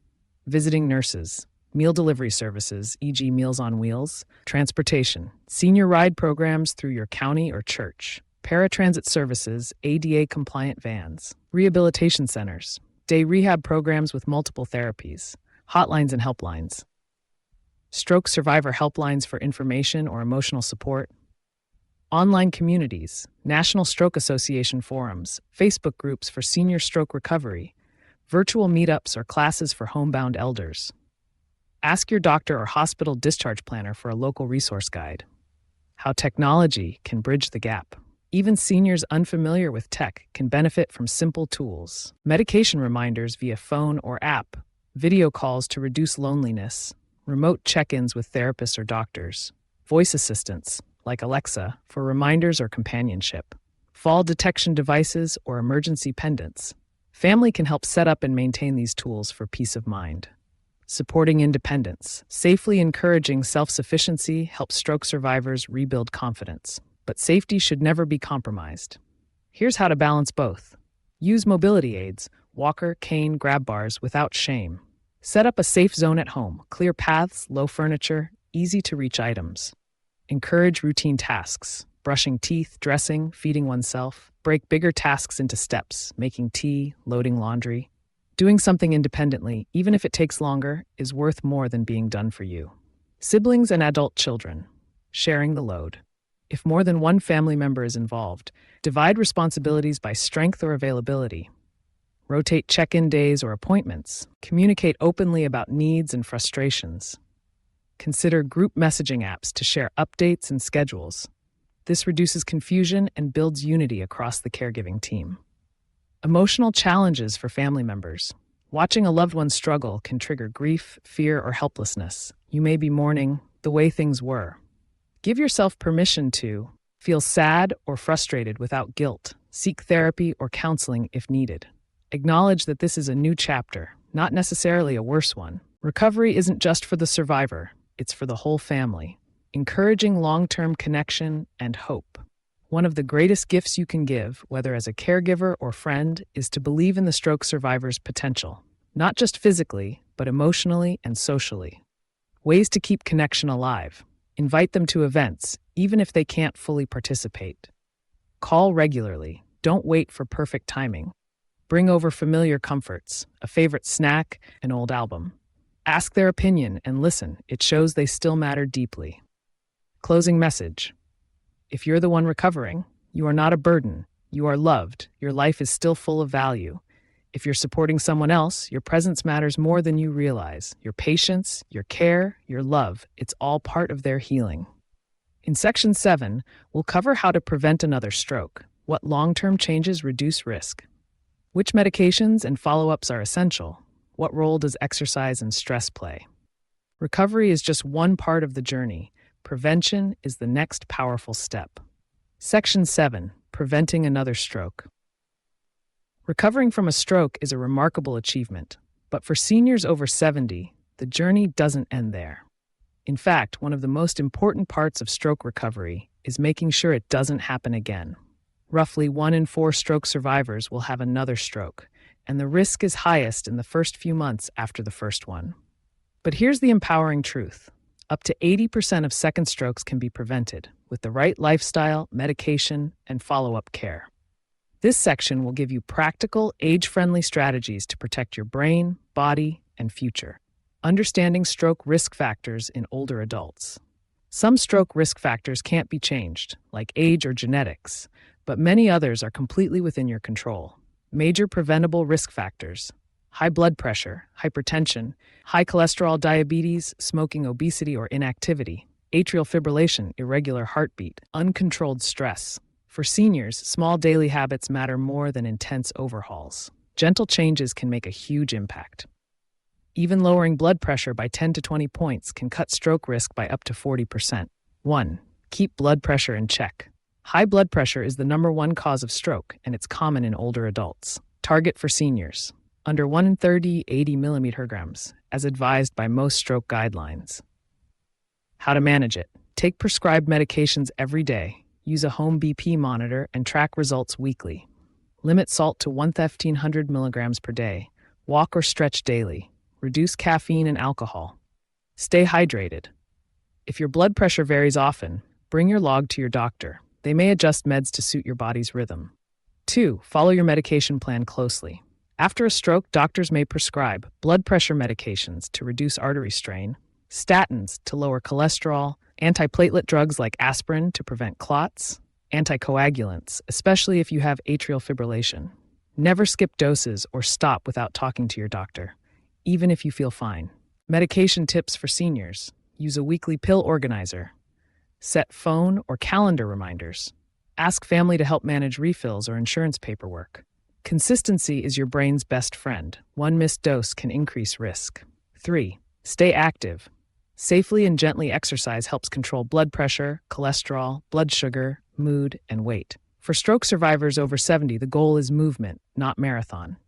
visiting nurses, meal delivery services, e.g. Meals on Wheels, transportation, senior ride programs through your county or church, paratransit services, ADA-compliant vans, rehabilitation centers, day rehab programs with multiple therapies, hotlines and helplines. Stroke survivor helplines for information or emotional support. Online communities, National Stroke Association forums, Facebook groups for senior stroke recovery, virtual meetups or classes for homebound elders. Ask your doctor or hospital discharge planner for a local resource guide. How technology can bridge the gap. Even seniors unfamiliar with tech can benefit from simple tools. Medication reminders via phone or app, video calls to reduce loneliness, remote check-ins with therapists or doctors, voice assistants, like Alexa, for reminders or companionship, fall detection devices or emergency pendants. Family can help set up and maintain these tools for peace of mind. Supporting independence, safely encouraging self-sufficiency helps stroke survivors rebuild confidence, but safety should never be compromised. Here's how to balance both. Use mobility aids, walker, cane, grab bars without shame. Set up a safe zone at home, clear paths, low furniture, easy-to-reach items. Encourage routine tasks, brushing teeth, dressing, feeding oneself. Break bigger tasks into steps, making tea, loading laundry. Doing something independently, even if it takes longer, is worth more than being done for you. Siblings and adult children. Sharing the load. If more than one family member is involved, divide responsibilities by strength or availability. Rotate check-in days or appointments. Communicate openly about needs and frustrations. Consider group messaging apps to share updates and schedules. This reduces confusion and builds unity across the caregiving team. Emotional challenges for family members. Watching a loved one struggle can trigger grief, fear, or helplessness. You may be mourning the way things were. Give yourself permission to feel sad or frustrated without guilt. Seek therapy or counseling if needed. Acknowledge that this is a new chapter, not necessarily a worse one. Recovery isn't just for the survivor, it's for the whole family, encouraging long-term connection and hope. One of the greatest gifts you can give, whether as a caregiver or friend, is to believe in the stroke survivor's potential, not just physically, but emotionally and socially. Ways to keep connection alive. Invite them to events, even if they can't fully participate. Call regularly. Don't wait for perfect timing. Bring over familiar comforts, a favorite snack, an old album. Ask their opinion and listen. It shows they still matter deeply. Closing message. If you're the one recovering, you are not a burden. You are loved. Your life is still full of value. If you're supporting someone else, your presence matters more than you realize. Your patience, your care, your love, it's all part of their healing. In Section 7, we'll cover how to prevent another stroke, what long-term changes reduce risk, which medications and follow-ups are essential, what role does exercise and stress play. Recovery is just one part of the journey. Prevention is the next powerful step. Section 7. Preventing another stroke. Recovering from a stroke is a remarkable achievement, but for seniors over 70, the journey doesn't end there. In fact, one of the most important parts of stroke recovery is making sure it doesn't happen again. Roughly 1 in 4 stroke survivors will have another stroke, and the risk is highest in the first few months after the first one. But here's the empowering truth. Up to 80% of second strokes can be prevented with the right lifestyle, medication, and follow-up care. This section will give you practical, age-friendly strategies to protect your brain, body, and future. Understanding stroke risk factors in older adults. Some stroke risk factors can't be changed, like age or genetics, but many others are completely within your control. Major preventable risk factors: high blood pressure, hypertension, high cholesterol, diabetes, smoking, obesity, or inactivity, atrial fibrillation, irregular heartbeat, uncontrolled stress. For seniors, small daily habits matter more than intense overhauls. Gentle changes can make a huge impact. Even lowering blood pressure by 10 to 20 points can cut stroke risk by up to 40%. 1. Keep blood pressure in check. High blood pressure is the #1 cause of stroke, and it's common in older adults. Target for seniors: under 1 in 30, 80 mmHg, as advised by most stroke guidelines. How to manage it. Take prescribed medications every day. Use a home BP monitor and track results weekly. Limit salt to 1,500 milligrams per day. Walk or stretch daily. Reduce caffeine and alcohol. Stay hydrated. If your blood pressure varies often, bring your log to your doctor. They may adjust meds to suit your body's rhythm. 2. Follow your medication plan closely. After a stroke, doctors may prescribe blood pressure medications to reduce artery strain, statins to lower cholesterol, antiplatelet drugs like aspirin to prevent clots, anticoagulants, especially if you have atrial fibrillation. Never skip doses or stop without talking to your doctor, even if you feel fine. Medication tips for seniors: use a weekly pill organizer. Set phone or calendar reminders. Ask family to help manage refills or insurance paperwork. Consistency is your brain's best friend. One missed dose can increase risk. 3. Stay active. Safely and gently exercise helps control blood pressure, cholesterol, blood sugar, mood, and weight. For stroke survivors over 70, the goal is movement, not marathon.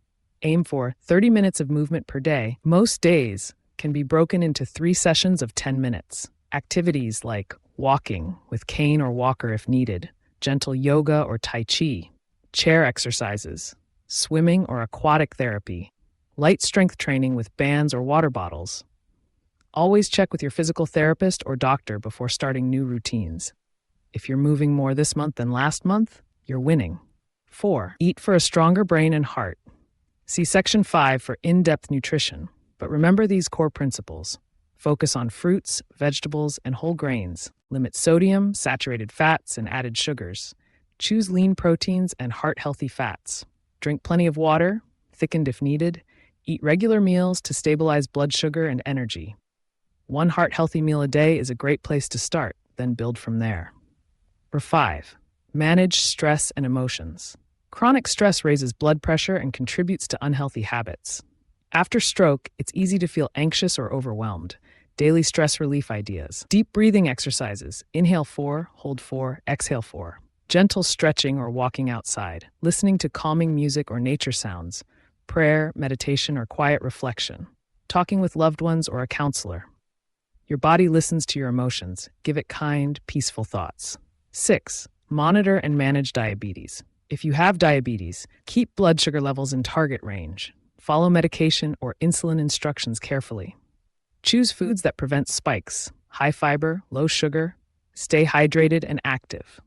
Aim for 30 minutes of movement per day. Most days can be broken into 3 sessions of 10 minutes. Activities like walking, with cane or walker if needed, gentle yoga or tai chi, chair exercises, swimming or aquatic therapy, light strength training with bands or water bottles. Always check with your physical therapist or doctor before starting new routines. If you're moving more this month than last month, you're winning. 4. Eat for a stronger brain and heart. See Section 5 for in-depth nutrition, but remember these core principles. Focus on fruits, vegetables, and whole grains. Limit sodium, saturated fats, and added sugars. Choose lean proteins and heart-healthy fats. Drink plenty of water, thickened if needed. Eat regular meals to stabilize blood sugar and energy. 1 heart-healthy meal a day is a great place to start, then build from there. 5. Manage stress and emotions. Chronic stress raises blood pressure and contributes to unhealthy habits. After stroke, it's easy to feel anxious or overwhelmed. Daily stress relief ideas. Deep breathing exercises. Inhale 4, hold 4, exhale 4. Gentle stretching or walking outside. Listening to calming music or nature sounds. Prayer, meditation, or quiet reflection. Talking with loved ones or a counselor. Your body listens to your emotions. Give it kind, peaceful thoughts. 6. Monitor and manage diabetes. If you have diabetes, keep blood sugar levels in target range. Follow medication or insulin instructions carefully. Choose foods that prevent spikes, high fiber, low sugar. Stay hydrated and active.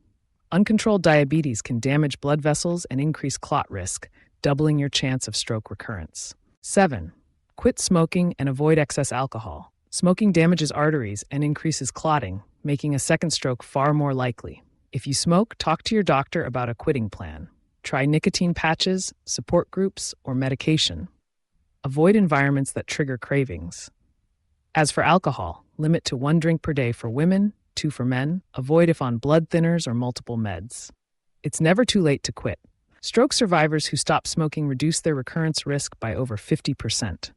Uncontrolled diabetes can damage blood vessels and increase clot risk, doubling your chance of stroke recurrence. 7. Quit smoking and avoid excess alcohol. Smoking damages arteries and increases clotting, making a second stroke far more likely. If you smoke, talk to your doctor about a quitting plan. Try nicotine patches, support groups, or medication. Avoid environments that trigger cravings. As for alcohol, limit to 1 drink per day for women, 2 for men. Avoid if on blood thinners or multiple meds. It's never too late to quit. Stroke survivors who stop smoking reduce their recurrence risk by over 50%.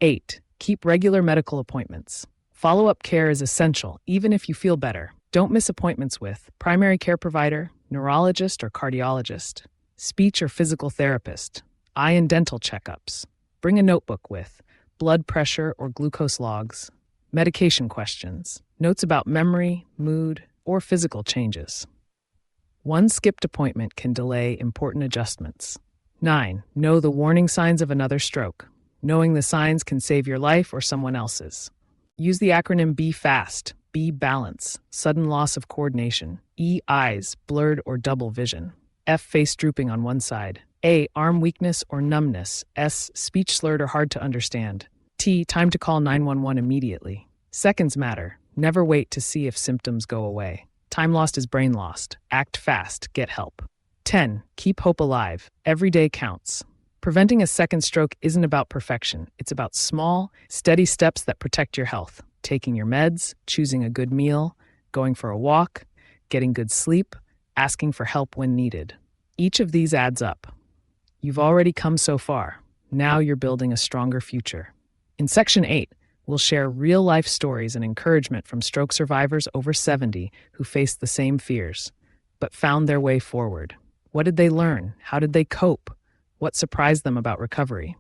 8. Keep regular medical appointments. Follow-up care is essential, even if you feel better. Don't miss appointments with primary care provider, neurologist or cardiologist, speech or physical therapist, eye and dental checkups. Bring a notebook with blood pressure or glucose logs, medication questions, notes about memory, mood, or physical changes. 1 skipped appointment can delay important adjustments. 9. Know the warning signs of another stroke. Knowing the signs can save your life or someone else's. Use the acronym B FAST. B balance, sudden loss of coordination. E eyes, blurred or double vision. F face drooping on one side. A arm weakness or numbness. S speech slurred or hard to understand. T time to call 911 immediately. Seconds matter. Never wait to see if symptoms go away. Time lost is brain lost. Act fast. Get help. 10. Keep hope alive. Every day counts. Preventing a second stroke isn't about perfection. It's about small, steady steps that protect your health. Taking your meds, choosing a good meal, going for a walk, getting good sleep, asking for help when needed. Each of these adds up. You've already come so far. Now you're building a stronger future. In Section 8, we'll share real-life stories and encouragement from stroke survivors over 70 who faced the same fears, but found their way forward. What did they learn? How did they cope? What surprised them about recovery?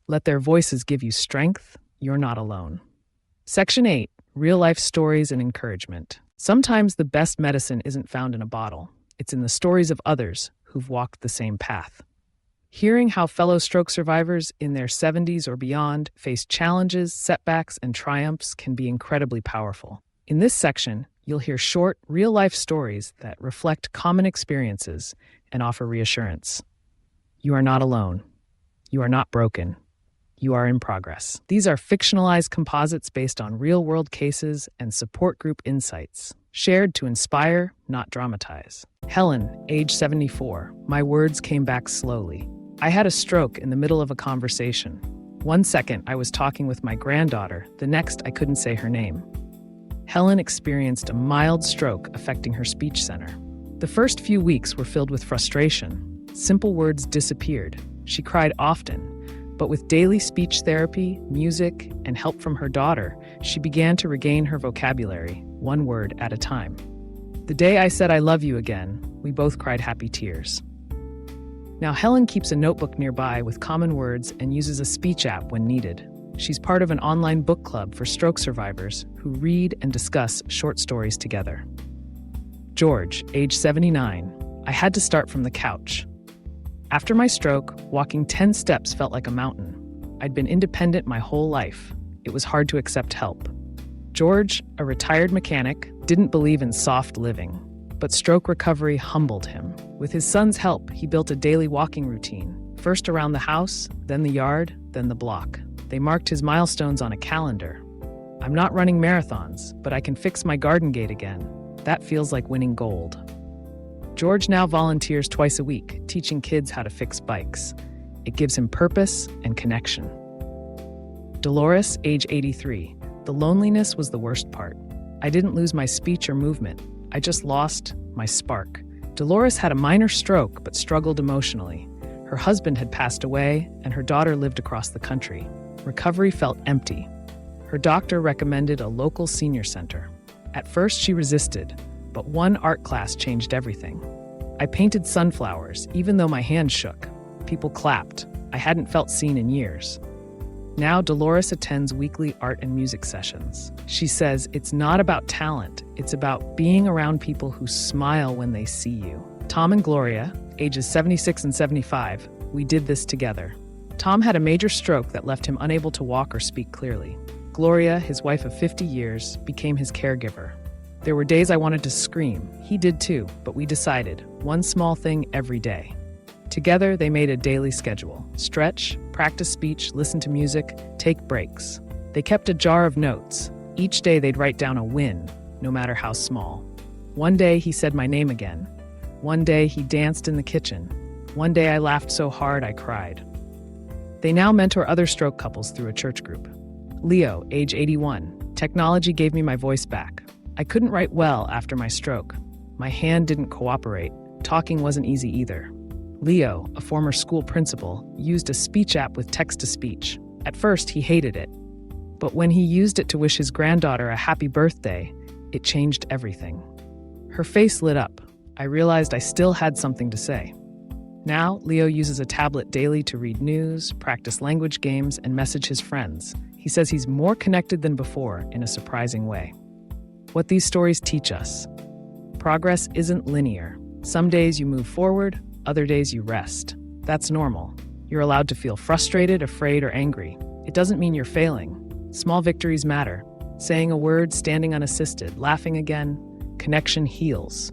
Let their voices give you strength. You're not alone. Section 8. Real-life stories and encouragement. Sometimes the best medicine isn't found in a bottle. It's in the stories of others who've walked the same path. Hearing how fellow stroke survivors in their 70s or beyond face challenges, setbacks, and triumphs can be incredibly powerful. In this section, you'll hear short, real-life stories that reflect common experiences and offer reassurance. You are not alone. You are not broken. You are in progress. These are fictionalized composites based on real-world cases and support group insights, shared to inspire, not dramatize. Helen, age 74. My words came back slowly. I had a stroke in the middle of a conversation. 1 second, I was talking with my granddaughter. The next, I couldn't say her name. Helen experienced a mild stroke affecting her speech center. The first few weeks were filled with frustration. Simple words disappeared. She cried often, but with daily speech therapy, music, and help from her daughter, she began to regain her vocabulary, 1 word at a time. The day I said I love you again, we both cried happy tears. Now Helen keeps a notebook nearby with common words and uses a speech app when needed. She's part of an online book club for stroke survivors who read and discuss short stories together. George, age 79. I had to start from the couch. After my stroke, walking 10 steps felt like a mountain. I'd been independent my whole life. It was hard to accept help. George, a retired mechanic, didn't believe in soft living, but stroke recovery humbled him. With his son's help, he built a daily walking routine, first around the house, then the yard, then the block. They marked his milestones on a calendar. I'm not running marathons, but I can fix my garden gate again. That feels like winning gold. George now volunteers twice a week, teaching kids how to fix bikes. It gives him purpose and connection. Dolores, age 83. The loneliness was the worst part. I didn't lose my speech or movement. I just lost my spark. Dolores had a minor stroke but struggled emotionally. Her husband had passed away, and her daughter lived across the country. Recovery felt empty. Her doctor recommended a local senior center. At first, she resisted, but 1 art class changed everything. I painted sunflowers, even though my hands shook. People clapped. I hadn't felt seen in years. Now, Dolores attends weekly art and music sessions. She says it's not about talent, it's about being around people who smile when they see you. Tom and Gloria, ages 76 and 75, we did this together. Tom had a major stroke that left him unable to walk or speak clearly. Gloria, his wife of 50 years, became his caregiver. There were days I wanted to scream. He did too, but we decided, one small thing every day. Together, they made a daily schedule. Stretch, practice speech, listen to music, take breaks. They kept a jar of notes. Each day they'd write down a win, no matter how small. One day he said my name again. One day he danced in the kitchen. One day I laughed so hard I cried. They now mentor other stroke couples through a church group. Leo, age 81. Technology gave me my voice back. I couldn't write well after my stroke. My hand didn't cooperate. Talking wasn't easy either. Leo, a former school principal, used a speech app with text-to-speech. At first, he hated it. But when he used it to wish his granddaughter a happy birthday, it changed everything. Her face lit up. I realized I still had something to say. Now, Leo uses a tablet daily to read news, practice language games, and message his friends. He says he's more connected than before in a surprising way. What these stories teach us: progress isn't linear. Some days you move forward, other days you rest. That's normal. You're allowed to feel frustrated, afraid, or angry. It doesn't mean you're failing. Small victories matter. Saying a word, standing unassisted, laughing again. Connection heals.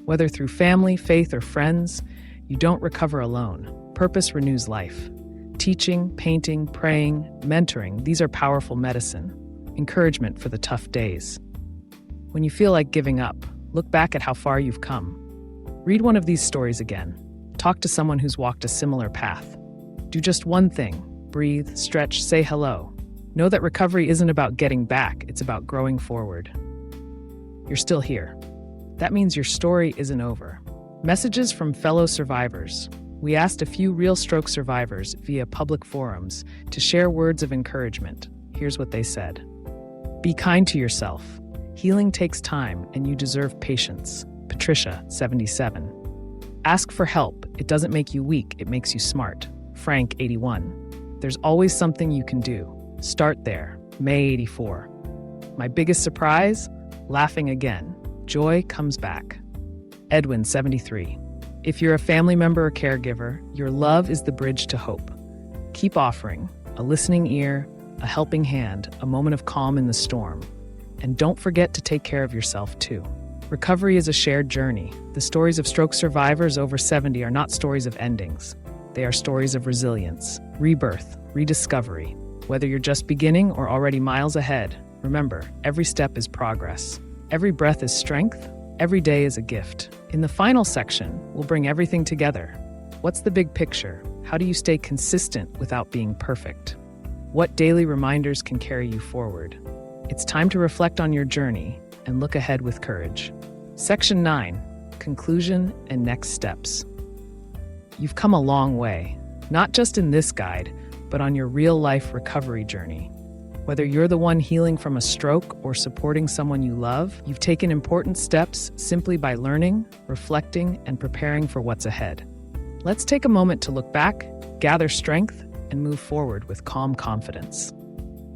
Whether through family, faith, or friends, you don't recover alone. Purpose renews life. Teaching, painting, praying, mentoring, these are powerful medicine. Encouragement for the tough days. When you feel like giving up, look back at how far you've come. Read one of these stories again. Talk to someone who's walked a similar path. Do just one thing. Breathe, stretch, say hello. Know that recovery isn't about getting back, it's about growing forward. You're still here. That means your story isn't over. Messages from fellow survivors. We asked a few real stroke survivors via public forums to share words of encouragement. Here's what they said. Be kind to yourself. Healing takes time and you deserve patience. Patricia, 77. Ask for help. It doesn't make you weak, it makes you smart. Frank, 81. There's always something you can do. Start there. May, 84. My biggest surprise? Laughing again. Joy comes back. Edwin, 73. If you're a family member or caregiver, your love is the bridge to hope. Keep offering a listening ear, a helping hand, a moment of calm in the storm. And don't forget to take care of yourself too. Recovery is a shared journey. The stories of stroke survivors over 70 are not stories of endings. They are stories of resilience, rebirth, rediscovery. Whether you're just beginning or already miles ahead, remember, every step is progress. Every breath is strength. Every day is a gift. In the final section, we'll bring everything together. What's the big picture? How do you stay consistent without being perfect? What daily reminders can carry you forward? It's time to reflect on your journey and look ahead with courage. Section 9, Conclusion and Next Steps. You've come a long way, not just in this guide, but on your real-life recovery journey. Whether you're the one healing from a stroke or supporting someone you love, you've taken important steps simply by learning, reflecting, and preparing for what's ahead. Let's take a moment to look back, gather strength, and move forward with calm confidence.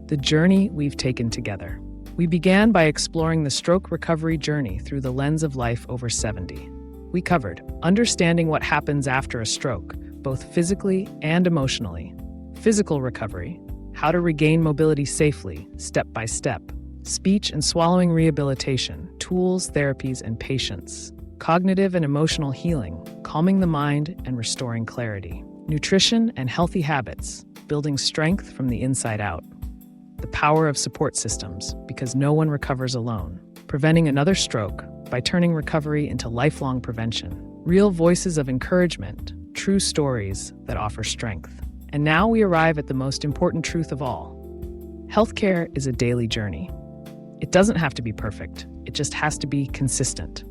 The journey we've taken together. We began by exploring the stroke recovery journey through the lens of life over 70. We covered understanding what happens after a stroke, both physically and emotionally. Physical recovery, how to regain mobility safely, step by step. Speech and swallowing rehabilitation, tools, therapies, and patience. Cognitive and emotional healing, calming the mind and restoring clarity. Nutrition and healthy habits, building strength from the inside out. The power of support systems, because no one recovers alone. Preventing another stroke by turning recovery into lifelong prevention. Real voices of encouragement, true stories that offer strength. And now we arrive at the most important truth of all. Healthcare is a daily journey. It doesn't have to be perfect. It just has to be consistent.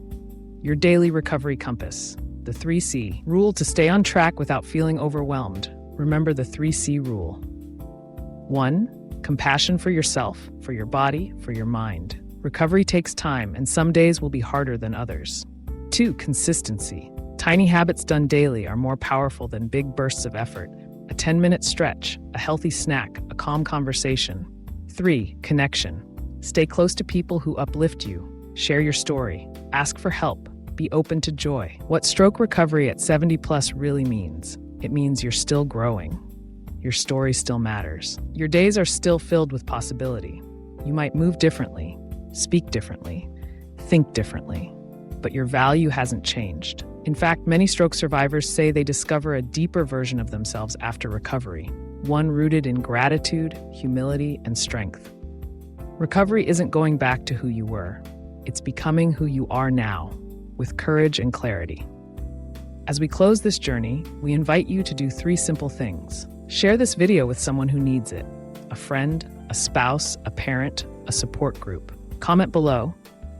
Your daily recovery compass, the 3C rule to stay on track without feeling overwhelmed. Remember the 3C rule. 1. Compassion for yourself, for your body, for your mind. Recovery takes time, and some days will be harder than others. 2. Consistency. Tiny habits done daily are more powerful than big bursts of effort. A 10-minute stretch, a healthy snack, a calm conversation. 3. Connection. Stay close to people who uplift you. Share your story. Ask for help. Be open to joy. What stroke recovery at 70 plus really means. It means you're still growing. Your story still matters. Your days are still filled with possibility. You might move differently, speak differently, think differently, but your value hasn't changed. In fact, many stroke survivors say they discover a deeper version of themselves after recovery, one rooted in gratitude, humility, and strength. Recovery isn't going back to who you were. It's becoming who you are now, with courage and clarity. As we close this journey, we invite you to do 3 simple things. Share this video with someone who needs it: a friend, a spouse, a parent, a support group. Comment below.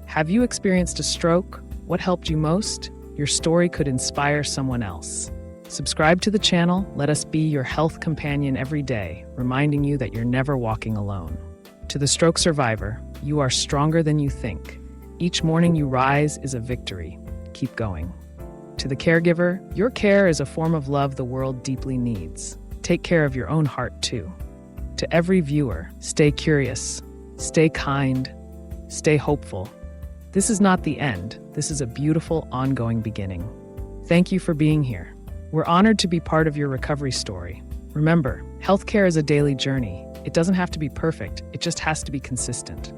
Have you experienced a stroke? What helped you most? Your story could inspire someone else. Subscribe to the channel. Let us be your health companion every day, reminding you that you're never walking alone. To the stroke survivor, you are stronger than you think. Each morning you rise is a victory. Keep going. To the caregiver, your care is a form of love the world deeply needs. Take care of your own heart too. To every viewer, stay curious, stay kind, stay hopeful. This is not the end. This is a beautiful, ongoing beginning. Thank you for being here. We're honored to be part of your recovery story. Remember, healthcare is a daily journey. It doesn't have to be perfect. It just has to be consistent.